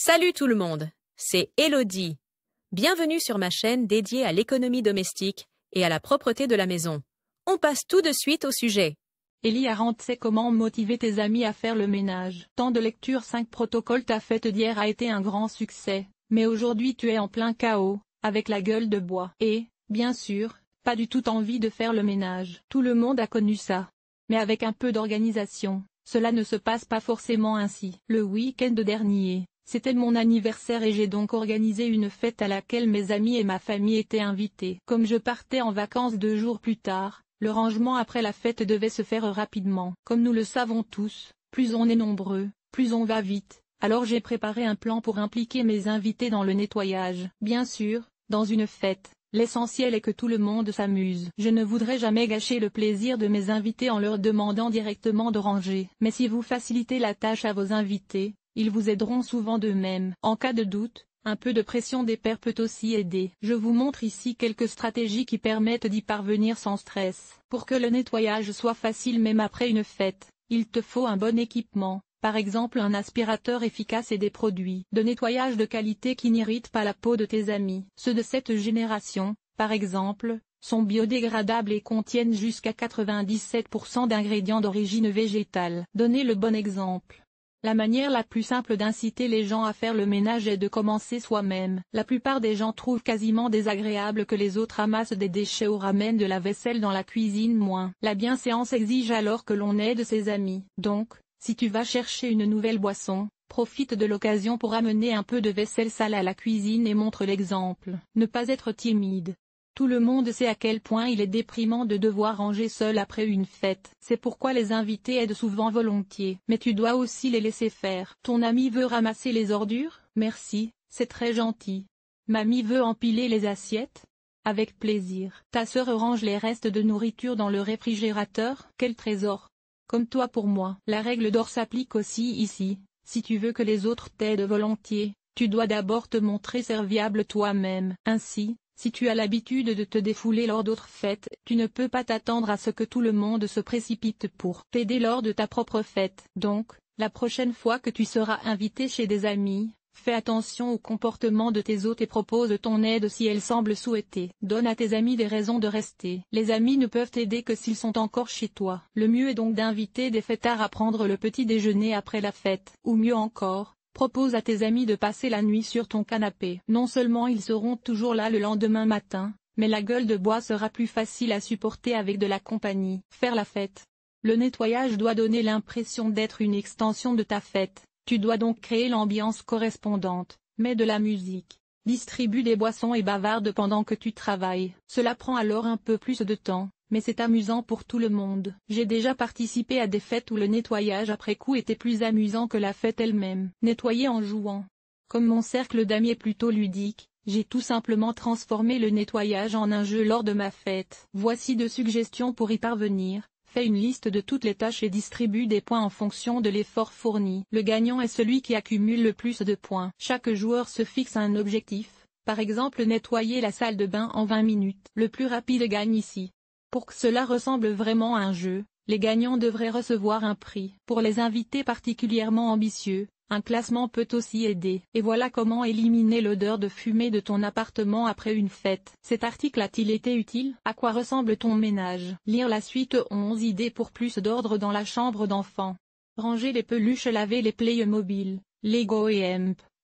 Salut tout le monde, c'est Elodie. Bienvenue sur ma chaîne dédiée à l'économie domestique et à la propreté de la maison. On passe tout de suite au sujet. Ellie Arendt sait comment motiver tes amis à faire le ménage. Tant de lecture 5 protocoles. Ta fête d'hier a été un grand succès, mais aujourd'hui tu es en plein chaos, avec la gueule de bois. Et, bien sûr, pas du tout envie de faire le ménage. Tout le monde a connu ça. Mais avec un peu d'organisation, cela ne se passe pas forcément ainsi. Le week-end dernier, c'était mon anniversaire et j'ai donc organisé une fête à laquelle mes amis et ma famille étaient invités. Comme je partais en vacances 2 jours plus tard, le rangement après la fête devait se faire rapidement. Comme nous le savons tous, plus on est nombreux, plus on va vite, alors j'ai préparé un plan pour impliquer mes invités dans le nettoyage. Bien sûr, dans une fête, l'essentiel est que tout le monde s'amuse. Je ne voudrais jamais gâcher le plaisir de mes invités en leur demandant directement de ranger. Mais si vous facilitez la tâche à vos invités, ils vous aideront souvent d'eux-mêmes. En cas de doute, un peu de pression des pairs peut aussi aider. Je vous montre ici quelques stratégies qui permettent d'y parvenir sans stress. Pour que le nettoyage soit facile même après une fête, il te faut un bon équipement, par exemple un aspirateur efficace et des produits de nettoyage de qualité qui n'irritent pas la peau de tes amis. Ceux de cette génération, par exemple, sont biodégradables et contiennent jusqu'à 97% d'ingrédients d'origine végétale. Donnez le bon exemple. La manière la plus simple d'inciter les gens à faire le ménage est de commencer soi-même. La plupart des gens trouvent quasiment désagréable que les autres ramassent des déchets ou ramènent de la vaisselle dans la cuisine moins. La bienséance exige alors que l'on aide ses amis. Donc, si tu vas chercher une nouvelle boisson, profite de l'occasion pour amener un peu de vaisselle sale à la cuisine et montre l'exemple. Ne pas être timide. Tout le monde sait à quel point il est déprimant de devoir ranger seul après une fête. C'est pourquoi les invités aident souvent volontiers. Mais tu dois aussi les laisser faire. Ton ami veut ramasser les ordures? Merci, c'est très gentil. Mamie veut empiler les assiettes? Avec plaisir. Ta sœur range les restes de nourriture dans le réfrigérateur? Quel trésor! Comme toi pour moi. La règle d'or s'applique aussi ici. Si tu veux que les autres t'aident volontiers, tu dois d'abord te montrer serviable toi-même. Ainsi, si tu as l'habitude de te défouler lors d'autres fêtes, tu ne peux pas t'attendre à ce que tout le monde se précipite pour t'aider lors de ta propre fête. Donc, la prochaine fois que tu seras invité chez des amis, fais attention au comportement de tes hôtes et propose ton aide si elles semblent souhaiter. Donne à tes amis des raisons de rester. Les amis ne peuvent t'aider que s'ils sont encore chez toi. Le mieux est donc d'inviter des fêtards à prendre le petit déjeuner après la fête. Ou mieux encore, propose à tes amis de passer la nuit sur ton canapé. Non seulement ils seront toujours là le lendemain matin, mais la gueule de bois sera plus facile à supporter avec de la compagnie. Faire la fête. Le nettoyage doit donner l'impression d'être une extension de ta fête. Tu dois donc créer l'ambiance correspondante. Mets de la musique, distribue des boissons et bavarde pendant que tu travailles. Cela prend alors un peu plus de temps, mais c'est amusant pour tout le monde. J'ai déjà participé à des fêtes où le nettoyage après coup était plus amusant que la fête elle-même. Nettoyer en jouant. Comme mon cercle d'amis est plutôt ludique, j'ai tout simplement transformé le nettoyage en un jeu lors de ma fête. Voici 2 suggestions pour y parvenir. Fais une liste de toutes les tâches et distribue des points en fonction de l'effort fourni. Le gagnant est celui qui accumule le plus de points. Chaque joueur se fixe un objectif, par exemple nettoyer la salle de bain en 20 minutes. Le plus rapide gagne ici. Pour que cela ressemble vraiment à un jeu, les gagnants devraient recevoir un prix. Pour les invités particulièrement ambitieux, un classement peut aussi aider. Et voilà comment éliminer l'odeur de fumée de ton appartement après une fête. Cet article a-t-il été utile? À quoi ressemble ton ménage? Lire la suite 11 idées pour plus d'ordre dans la chambre d'enfant. Ranger les peluches, laver les Playmobil, Lego et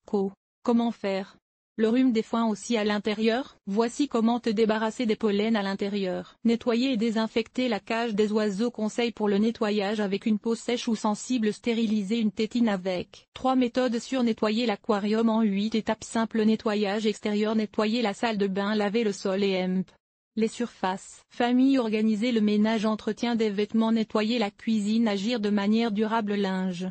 Co. Comment faire? Le rhume des foins aussi à l'intérieur? Voici comment te débarrasser des pollens à l'intérieur. Nettoyer et désinfecter la cage des oiseaux. Conseil pour le nettoyage avec une peau sèche ou sensible. Stériliser une tétine avec 3 méthodes sur nettoyer l'aquarium en 8 étapes simples. Nettoyage extérieur, nettoyer la salle de bain, laver le sol et les surfaces. Famille, organiser le ménage, entretien des vêtements, nettoyer la cuisine, agir de manière durable, linge.